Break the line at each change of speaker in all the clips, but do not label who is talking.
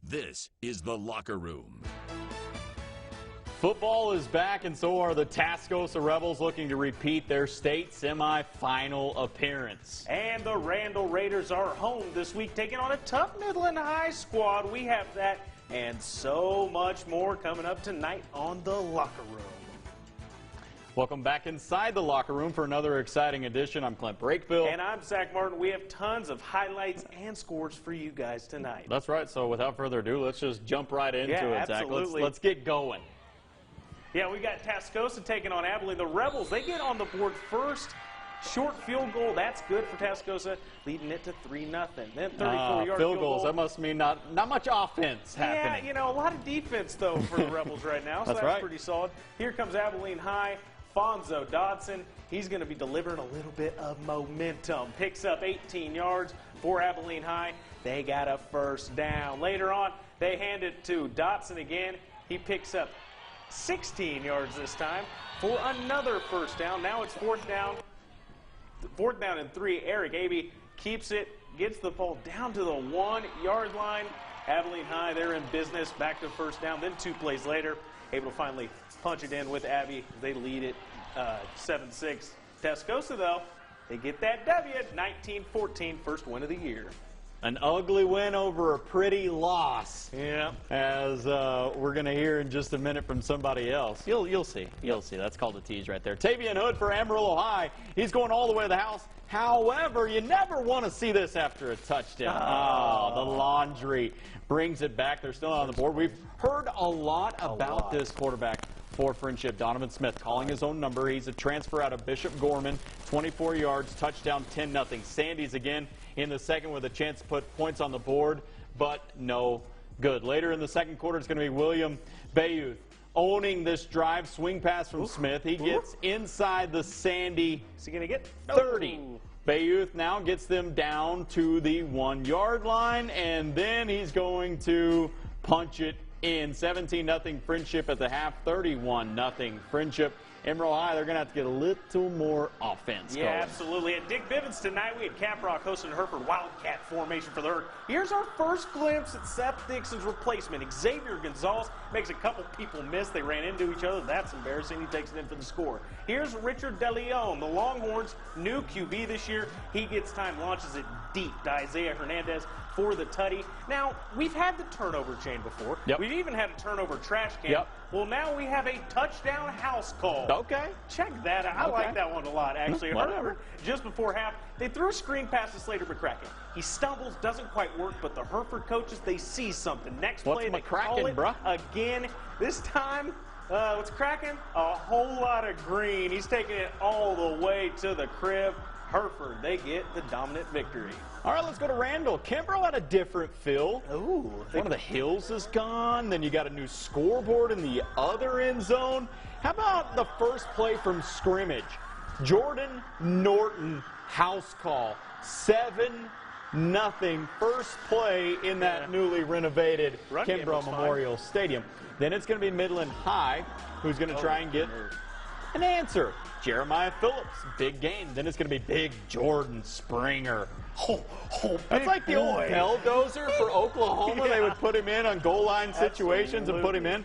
This is The Locker Room.
Football is back, and so are the Tascosa Rebels, looking to repeat their state semifinal appearance.
And the Randall Raiders are home this week, taking on a tough Midland High squad. We have that and so much more coming up tonight on The Locker Room.
Welcome back inside The Locker Room for another exciting edition. I'm Clint Brakebill.
And I'm Zach Martin. We have tons of highlights and scores for you guys tonight.
That's right. So without further ado, let's just jump right into it, Zach. Let's get going.
Yeah, we got Tascosa taking on Abilene. The Rebels, they get on the board first. Short field goal, that's good for Tascosa, leading it to 3-0. Then 34-yard
field goals, that must mean not much offense happening.
Yeah, you know, a lot of defense, though, for the Rebels right now, so that's
right.
Pretty solid. Here comes Abilene High. Fonzo Dodson, he's going to be delivering a little bit of momentum. Picks up 18 yards for Abilene High. They got a first down. Later on, they hand it to Dodson again. He picks up 16 yards this time for another first down. Now it's fourth down and 3. Eric Abey keeps it, gets the ball down to the 1-yard line. Abilene High, they're in business, back to first down. Then 2 plays later, able to finally punch it in with Abby. They lead it 7-6. Tascosa, though, they get that W, 19-14, first win of the year.
An ugly win over a pretty loss.
Yeah.
As we're going to hear in just a minute from somebody else. You'll see. You'll see. That's called a tease right there. Tavian Hood for Amarillo High. He's going all the way to the house. However, you never want to see this after a touchdown. Oh, the laundry brings it back. They're still on the board. We've heard a lot about this quarterback for Friendship. Donovan Smith calling his own number. He's a transfer out of Bishop Gorman. 24 yards, touchdown, 10-0. Sandys again in the second with a chance to put points on the board, but no good. Later in the second quarter, it's going to be William Bayouth owning this drive. Swing pass from Smith. He gets inside the Sandy.
Is he going to get
30. Bayouth now gets them down to the 1-yard line, and then he's going to punch it in. 17-0 Friendship at the half, 31-0 Friendship. Emerald High, they're going to have to get a little more offense going.
Absolutely. At Dick Bivens tonight, we had Caprock hosting Hereford Wildcat formation for the Herd. Here's our first glimpse at Seth Dixon's replacement. Xavier Gonzalez makes a couple people miss. They ran into each other. That's embarrassing. He takes it in for the score. Here's Richard DeLeon, the Longhorns' new QB this year. He gets time, launches it deep to Isaiah Hernandez for the tutty. Now, we've had the turnover chain before.
Yep.
We've even had a turnover trash can.
Yep.
Well, now we have a touchdown house call.
Okay.
Check that out. I like that one a lot, actually.
Whatever.
Hereford, just before half, they threw a screen pass to Slater McCracken. He stumbles, doesn't quite work, but the Hereford coaches, they see something. Next play, they call it again. This time, what's cracking? A whole lot of green. He's taking it all the way to the crib. Hereford, they get the dominant victory.
All right, let's go to Randall. Kimbrough had a different feel.
Ooh.
One of the hills is gone. Then you got a new scoreboard in the other end zone. How about the first play from scrimmage? Jordan Norton house call. 7-0. First play in that newly renovated Kimbrough Memorial Stadium. Then it's going to be Midland High, who's going to try and get an answer. Jeremiah Phillips, big game. Then it's going to be big Jordan Springer. That's like the old belldozer for Oklahoma. They would put him in on goal line situations and put him in.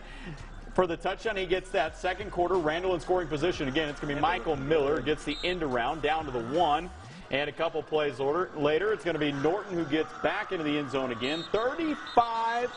For the touchdown, he gets that second quarter. Randall in scoring position. Again, it's going to be Michael Miller. Gets the end around down to the 1. And a couple plays later, it's going to be Norton who gets back into the end zone again. 35-16,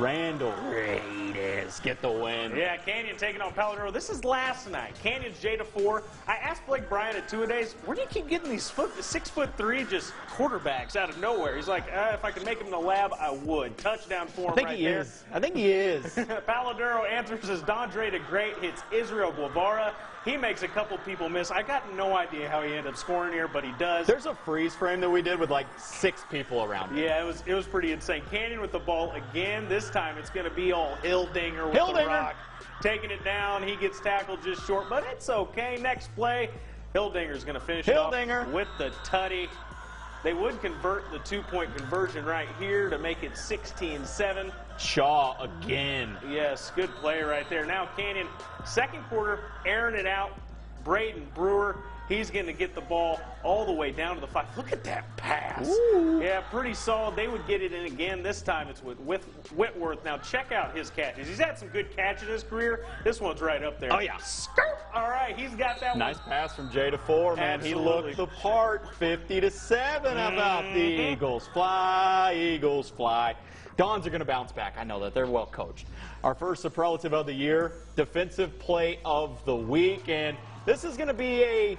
Randall Raiders get the win.
Yeah, Canyon taking on Paladino. This is last night. Canyon's J-4. I asked Blake Bryant at 2-a-days, where do you keep getting these 6'3" just quarterbacks out of nowhere? He's like, if I could make him in the lab, I would. Touchdown for him right there.
I think he is.
Paladino answers as Dondre DeGreat hits Israel Guevara. He makes a couple people miss. I got no idea how he ended up scoring here, but he does.
There's a freeze frame that we did with like 6 people around him.
Yeah, it was pretty insane. Canyon with the ball again. This time it's going to be all Hildinger with the rock. Taking it down. He gets tackled just short, but it's okay. Next play, Hildinger's going to finish it off with the tutty. They would convert the 2-point conversion right here to make it 16-7.
Shaw again.
Yes, good play right there. Now Canyon, second quarter, airing it out. Braden Brewer, He's going to get the ball all the way down to the 5. Look at that pass.
Ooh.
Yeah, pretty solid. They would get it in again. This time it's with Whitworth. Now check out his catches. He's had some good catches in his career. This one's right up there.
Oh, yeah.
All right, he's got that
Nice
one.
pass from Jay to 4, man.
Absolutely.
He looked the part. 50-7 about the Eagles. Fly, Eagles, fly. Dons are going to bounce back. I know that. They're well coached. Our first superlative of the year, defensive play of the week. And this is going to be a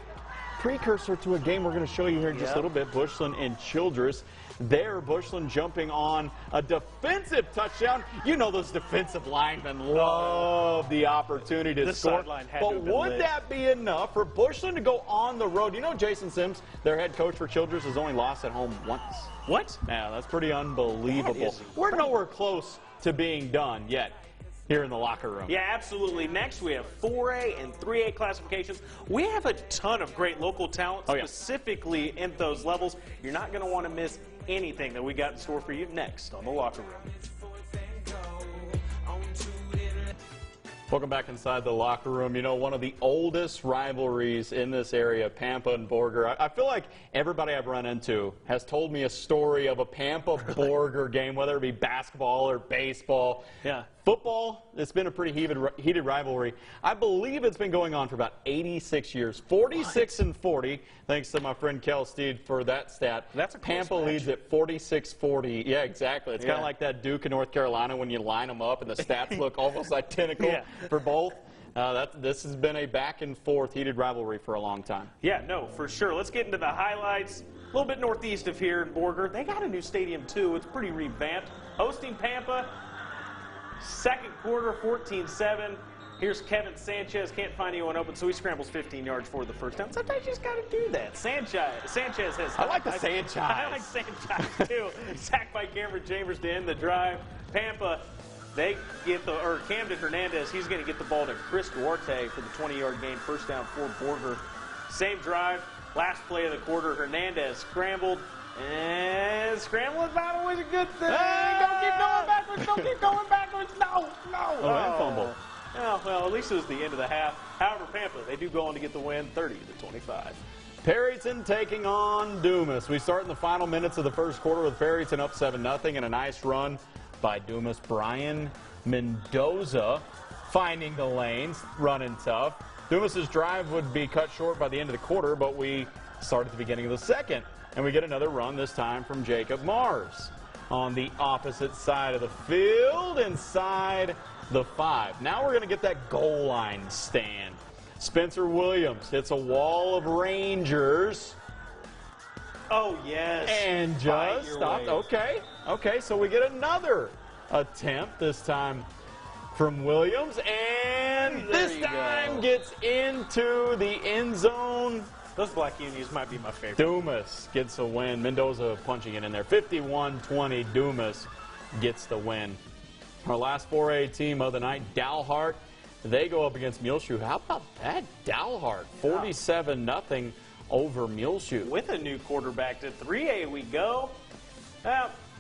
precursor to a game we're going to show you here in just a little bit. Bushland and Childress. There, Bushland jumping on a defensive touchdown. You know those defensive linemen love the opportunity to score. But would that be enough for Bushland to go on the road? You know Jason Sims, their head coach for Childress, has only lost at home once.
What?
Yeah, that's pretty unbelievable. We're nowhere close to being done yet here in the locker room.
Yeah, absolutely. Next, we have 4A and 3A classifications. We have a ton of great local talent, specifically in those levels. You're not going to want to miss anything that we got in store for you next on the locker room.
Welcome back inside the locker room. You know, one of the oldest rivalries in this area, Pampa and Borger. I feel like everybody I've run into has told me a story of a Pampa-Borger game, whether it be basketball or baseball.
Yeah.
Football, it's been a pretty heated rivalry. I believe it's been going on for about 86 years. 46-40, thanks to my friend Kel Steed for that stat.
That's a close
Pampa
match.
leads at 46-40. Yeah, exactly. It's kind of like that Duke in North Carolina when you line them up and the stats look almost identical for both. This has been a back-and-forth heated rivalry for a long time.
Yeah, no, for sure. Let's get into the highlights. A little bit northeast of here in Borger. They got a new stadium, too. It's pretty revamped. Hosting Pampa. Second quarter, 14-7. Here's Kevin Sanchez. Can't find anyone open, so he scrambles 15 yards for the first down. Sometimes you just got to do that. Sanchez has...
I like the Sanchez.
I like Sanchez, too. Sacked by Cameron Chambers to end the drive. Pampa, they get Camden Hernandez, he's going to get the ball to Chris Duarte for the 20-yard gain. First down for Borger. Same drive. Last play of the quarter, Hernandez scrambled. And scrambling not always a good thing. Don't keep going backwards. Don't keep going backwards. No.
And fumble.
Oh, well, at least it was the end of the half. However, Pampa, they do go on to get the win, 30-25.
Perryton taking on Dumas. We start in the final minutes of the first quarter with Perryton up 7-0 and a nice run by Dumas. Brian Mendoza finding the lanes, running tough. Dumas's drive would be cut short by the end of the quarter, but we start at the beginning of the second. And we get another run, this time from Jacob Mars on the opposite side of the field, inside the 5. Now we're going to get that goal line stand. Spencer Williams hits a wall of Rangers.
Oh, yes.
And just stopped. Okay, so we get another attempt, this time from Williams. And this time gets into the end zone.
Those black unis might be my favorite.
Dumas gets a win. Mendoza punching it in there. 51-20, Dumas gets the win. Our last 4A team of the night, Dalhart, they go up against Muleshoe. How about that, Dalhart? 47-0 over Muleshoe.
With a new quarterback to 3A we go.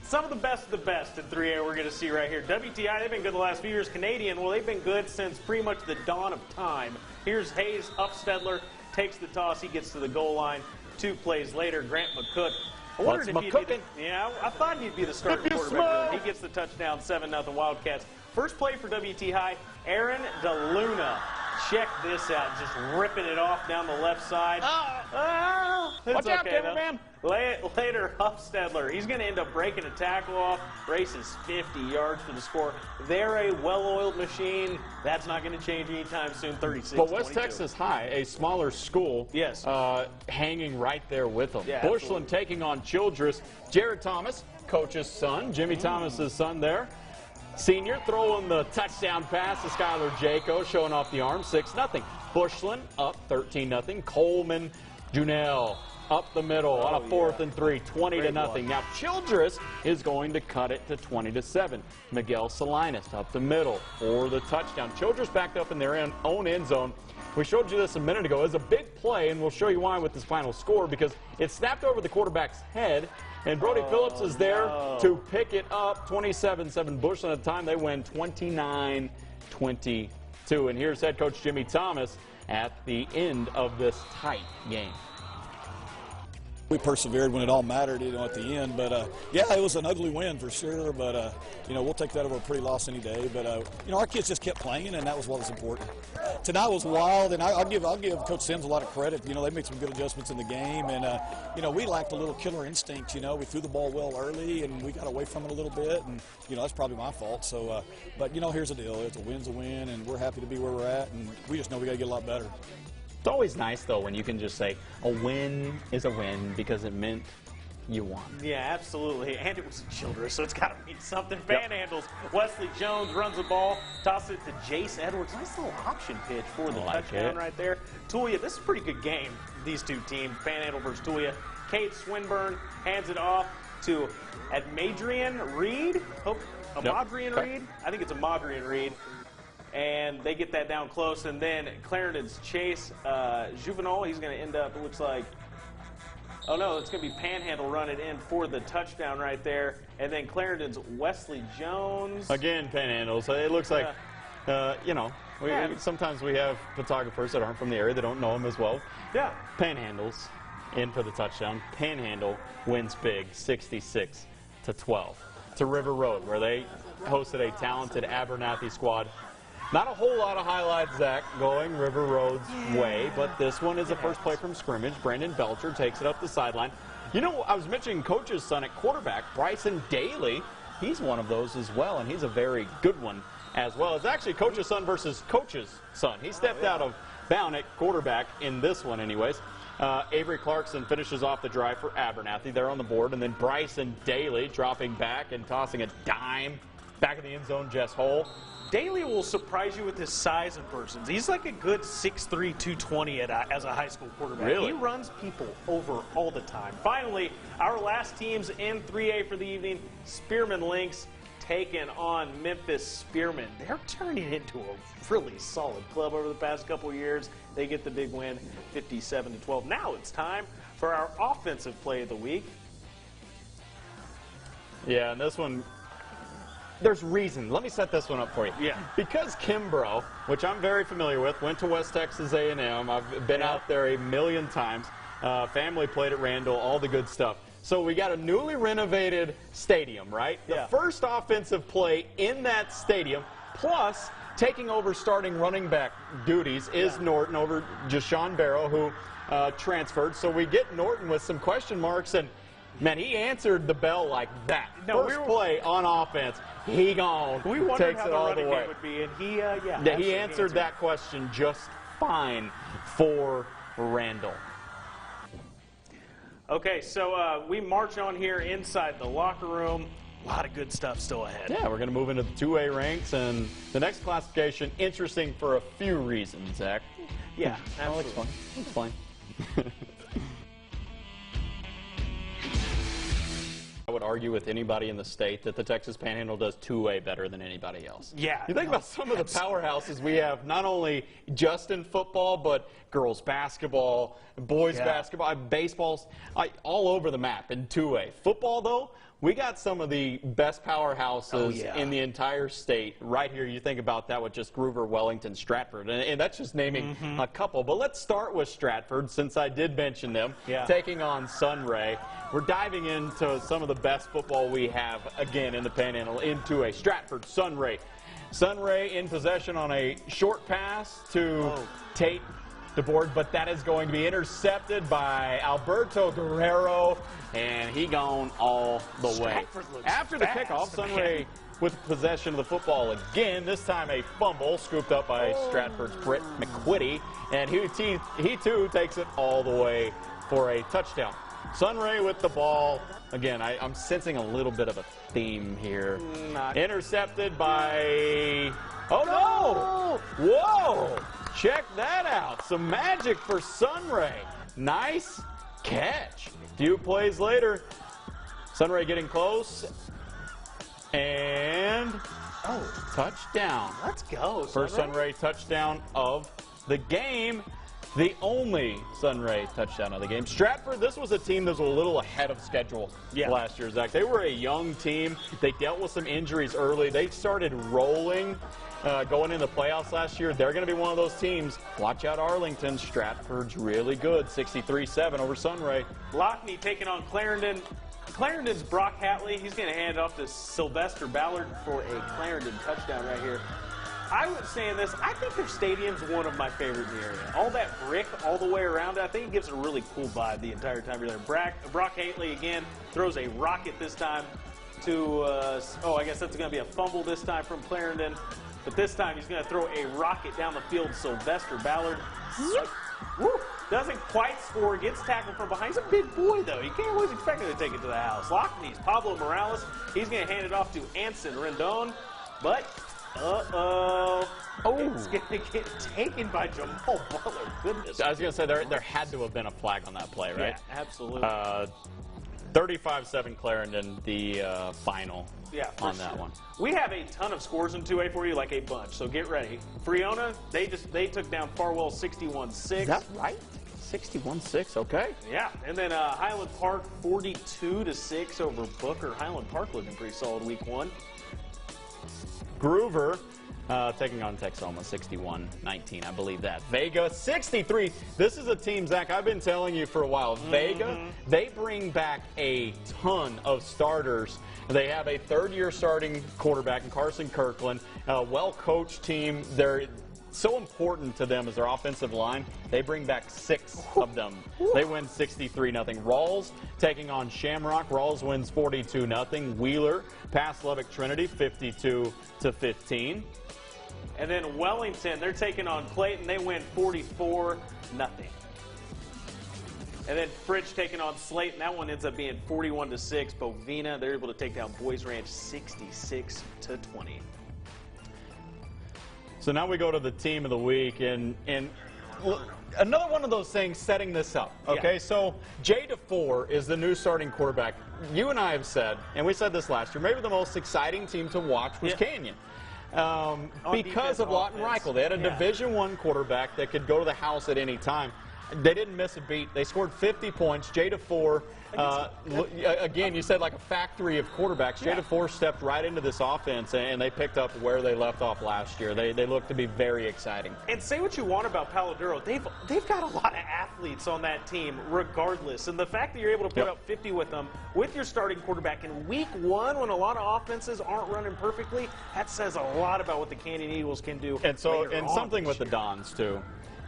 Some of the best in 3A we're going to see right here. WTI, they've been good the last few years. Canadian, well, they've been good since pretty much the dawn of time. Here's Hayes Upstedler. Takes the toss, he gets to the goal line. 2 plays later, Grant McCook. I wondered if he'd be I thought he'd be the starting quarterback. He gets the touchdown, 7-0 Wildcats. First play for WT High, Aaron DeLuna. Check this out, just ripping it off down the left side.
Watch out, cameraman.
Later, Huffstedler, he's going to end up breaking a tackle off, races 50 yards for the score. They're a well-oiled machine. That's not going to change anytime soon, 36-22.
But West Texas High, a smaller school, hanging right there with them.
Yeah,
Bushland taking on Childress. Jared Thomas, coach's son, Jimmy Thomas's son there. Senior throwing the touchdown pass to Skylar Jaco, showing off the arm, 6-0. Bushland up 13-0. Coleman Junell up the middle on a 4th and 3, 20-0. Now Childress is going to cut it to 20-7. Miguel Salinas up the middle for the touchdown. Childress backed up in their own end zone. We showed you this a minute ago. It's a big play, and we'll show you why with this final score, because it snapped over the quarterback's head, and Brody Phillips is there to pick it up. 27-7 Bushland at the time. They win 29-24. 2. And here's head coach Jimmy Thomas at the end of this tight game.
We persevered when it all mattered, at the end. But, yeah, it was an ugly win for sure. But, we'll take that over a pretty loss any day. But, our kids just kept playing, and that was what was important. Tonight was wild, and I'll give Coach Sims a lot of credit. They made some good adjustments in the game. And, we lacked a little killer instinct. We threw the ball well early, and we got away from it a little bit. And, that's probably my fault. So, but, here's the deal. It's a win's a win, and we're happy to be where we're at. And we just know we got to get a lot better.
It's always nice, though, when you can just say a win is a win because it meant you won.
Yeah, absolutely. And it was in Childress, so it's got to mean something. Panhandles. Wesley Jones runs the ball, tosses it to Jace Edwards. Nice little option pitch for the touchdown right there. Tulia, this is a pretty good game, these two teams, Panhandle versus Tulia. Kate Swinburne hands it off to Amadrian Reed. Amadrian Reed? I think it's Amadrian Reed. And they get that down close, and then Clarendon's Chase Juvenal, he's going to end up, it looks like, oh no, it's going to be Panhandle running in for the touchdown right there, and then Clarendon's Wesley Jones.
Again, Panhandle, so it looks like, sometimes we have photographers that aren't from the area that don't know them as well.
Yeah.
Panhandle's in for the touchdown. Panhandle wins big, 66-12. To River Road, where they hosted a talented Abernathy squad. Not a whole lot of highlights, Zach, going River Road's way, but this one is the first play from scrimmage. Brandon Belcher takes it up the sideline. I was mentioning Coach's son at quarterback, Bryson Daly. He's one of those as well, and he's a very good one as well. It's actually Coach's son versus Coach's son. He stepped out of bounds at quarterback in this one anyways. Avery Clarkson finishes off the drive for Abernathy. They're on the board, and then Bryson Daly dropping back and tossing a dime back of the end zone, Jess Hole.
Daly will surprise you with his size in persons. He's like a good 6'3", 220 as a high school quarterback.
Really?
He runs people over all the time. Finally, our last teams in 3A for the evening, Spearman Lynx taking on Memphis Spearman. They're turning it into a really solid club over the past couple of years. They get the big win, 57-12. Now it's time for our offensive play of the week.
Yeah, and this one, there's reason. Let me set this one up for you.
Yeah.
Because Kimbrough, which I'm very familiar with, went to West Texas A&M. I've been out there a million times. Family played at Randall, all the good stuff. So we got a newly renovated stadium, right? The first offensive play in that stadium, plus taking over starting running back duties, is Norton over Jashawn Barrow, who transferred. So we get Norton with some question marks, and man, he answered the bell like that.
No,
First play on offense, he gone.
We wondered
takes
how
it
the
all
running
the way.
game would be, and he
He answered that question just fine for Randall.
Okay, so we march on here inside the locker room. A lot of good stuff still ahead.
Yeah, we're going to move into the 2A ranks, and the next classification, interesting for a few reasons, Zach.
Yeah,
Oh,
absolutely.
it's fine. I would argue with anybody in the state that the Texas Panhandle does 2A better than anybody else.
Yeah.
You think about some of the powerhouses we have, not only just in football, but girls basketball, boys basketball, baseballs, all over the map in 2A. Football, though, we got some of the best powerhouses in the entire state right here. You think about that with just Groover, Wellington, Stratford, and that's just naming a couple. But let's start with Stratford, since I did mention them, taking on Sunray. We're diving into some of the best football we have, again, in the Panhandle, into a Stratford, Sunray. Sunray in possession on a short pass to Tate DeBoard, but that is going to be intercepted by Alberto Guerrero, and he gone all the way. After the kickoff, Sunray with possession of the football again, this time a fumble scooped up by Stratford's Britt McQuitty, and he too takes it all the way for a touchdown. Sunray with the ball. Again, I'm sensing a little bit of a theme here. Intercepted by... Oh, no! Whoa! Check that out. Some magic for Sunray. Nice catch. Few plays later, Sunray getting close. And... touchdown.
Let's go,
First Sunray touchdown of the game. the only Sunray touchdown of the game. Stratford, this was a team that was a little ahead of schedule last year, Zach. They were a young team. They dealt with some injuries early. They started rolling going into the playoffs last year. They're going to be one of those teams. Watch out, Arlington. Stratford's really good, 63-7 over Sunray.
Lockney taking on Clarendon. Clarendon's Brock Hatley. He's going to hand it off to Sylvester Ballard for a Clarendon touchdown right here. I was saying this, I think their stadium's one of my favorite in the area. All that brick all the way around it, I think it gives it a really cool vibe the entire time you're there. Brock Hatley, again, throws a rocket this time to, I guess that's going to be a fumble this time from Clarendon. But this time he's going to throw a rocket down the field. Sylvester Ballard doesn't quite score, gets tackled from behind. He's a big boy, though. You can't always expect him to take it to the house. Lockney's Pablo Morales. He's going to hand it off to Anson Rendon. But, it's going to get taken by Jamal Butler. Goodness.
I was going to say, there had to have been a flag on that play, right?
Yeah, absolutely.
35-7 Clarendon, the final on that one.
We have a ton of scores in 2A for you, like a bunch, so get ready. Freona, they took down Farwell 61-6.
Is that right? 61-6, okay.
Yeah, and then Highland Park 42-6 over Booker. Highland Park looking pretty solid week 1.
Groover taking on Texoma 61-19, I believe that. Vega 63. This is a team, Zach, I've been telling you for a while. Vega, they bring back a ton of starters. They have a third-year starting quarterback in Carson Kirkland, a well-coached team. They're so important to them as their offensive line. They bring back 6 of them. They win 63-0. Rawls taking on Shamrock. Rawls wins 42-0. Wheeler past Lubbock Trinity 52-15.
And then Wellington, they're taking on Clayton. They win 44-0. And then Fridge taking on Slayton. That one ends up being 41-6. Bovina, they're able to take down Boys Ranch 66-20.
So now we go to the team of the week, and another one of those things setting this up. Okay, so Jay DeFore is the new starting quarterback. You and I have said, and we said this last year, maybe the most exciting team to watch was Canyon. Because of Lawton Reichel. They had a Division I quarterback that could go to the house at any time. They didn't miss a beat. They scored 50 points. Jay DeFore, again, you said like a factory of quarterbacks. Jay DeFore stepped right into this offense, and they picked up where they left off last year. They look to be very exciting.
And say what you want about Palo Duro, they've got a lot of athletes on that team regardless. And the fact that you're able to put up 50 with them, with your starting quarterback in week 1 when a lot of offenses aren't running perfectly, that says a lot about what the Canyon Eagles can do.
And so, and something with the Dons, too,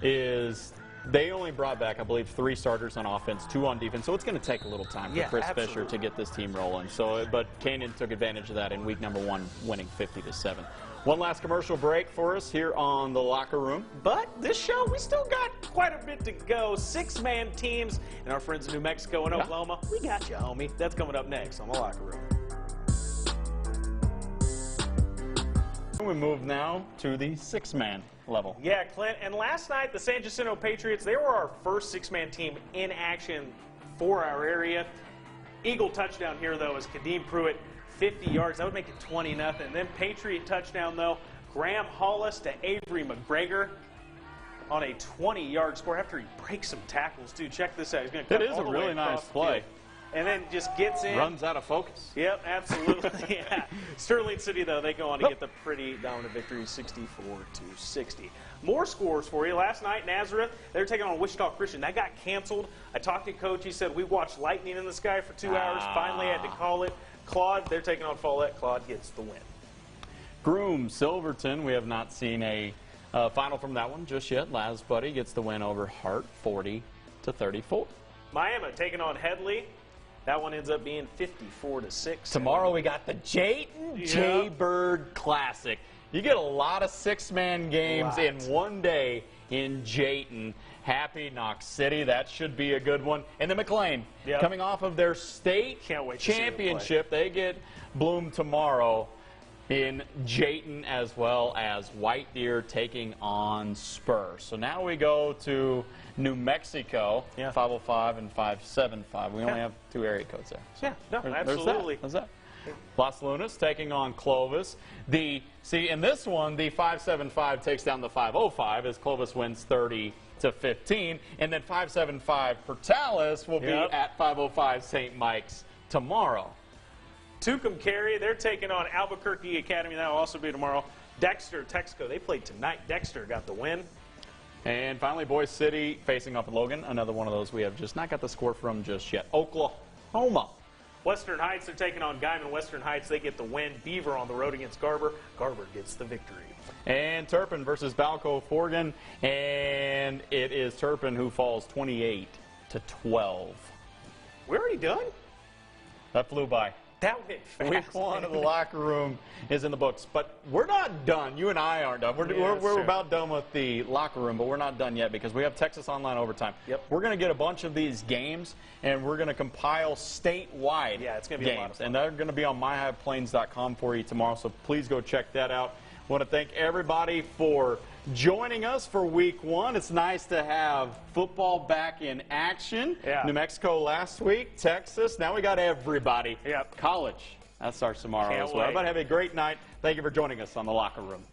is they only brought back, I believe, 3 starters on offense, 2 on defense. So it's going to take a little time for Chris Fisher to get this team rolling. So, but Canyon took advantage of that in week number 1, winning 50-7. One last commercial break for us here on The Locker Room.
But this show, we still got quite a bit to go. 6-man teams and our friends in New Mexico and Oklahoma. We got you, homie. That's coming up next on The Locker Room.
We move now to the 6-man level.
Yeah, Clint. And last night, the San Jacinto Patriots, they were our first 6-man team in action for our area. Eagle touchdown here, though, is Kadeem Pruitt, 50 yards. That would make it 20-0. Then Patriot touchdown, though, Graham Hollis to Avery McGregor on a 20-yard score after he breaks some tackles, too. Check this out. He's going to cut all the way across the field.
It is a really nice play.
And then just gets in.
Runs out of focus.
Yep, absolutely. Sterling City, though, they go on to get the pretty dominant victory, 64-60. More scores for you. Last night, Nazareth, they were taking on Wichita Christian. That got canceled. I talked to Coach. He said, we watched lightning in the sky for 2 hours. Finally had to call it. Claude, they're taking on Follette. Claude gets the win.
Groom, Silverton, we have not seen a final from that one just yet. Laz Buddy gets the win over Hart, 40-34.
Miami taking on Headley. That one ends up being 54-6.
Tomorrow we got the Jayton Jaybird Classic. You get a lot of 6-man games in one day in Jayton. Happy Knox City. That should be a good one. And then McLean, coming off of their state championship, they get Bloom tomorrow in Jayton, as well as White Deer taking on Spur. So now we go to New Mexico, 505 and 575. We only have 2 area codes there.
So absolutely.
There's that. Las Lunas taking on Clovis. In this one, the 575 takes down the 505 as Clovis wins 30-15. And then 575 Portales will be at 505 St. Mike's tomorrow.
Tucumcari, they're taking on Albuquerque Academy. That will also be tomorrow. Dexter, Texaco, they played tonight. Dexter got the win.
And finally, Boise City facing off Logan. Another one of those we have just not got the score from just yet. Oklahoma.
Western Heights, they're taking on Guyman. Western Heights, they get the win. Beaver on the road against Garber. Garber gets the victory.
And Turpin versus Balco Forgan. And it is Turpin who falls 28-12.
We're already done?
That flew by.
That went fast.
Week 1 of the locker room is in the books, but we're not done. You and I aren't done. We're about done with the locker room, but we're not done yet because we have Texas Online Overtime.
Yep.
We're going to get a bunch of these games, and we're going to compile statewide
it's going to be a lot of fun.
And they're going to be on myhighplains.com for you tomorrow, so please go check that out. I want to thank everybody for joining us for week 1. It's nice to have football back in action.
Yeah.
New Mexico last week, Texas. Now we got everybody.
Yep.
College. That starts tomorrow as well.
Wait.
Everybody have a great night. Thank you for joining us on The Locker Room.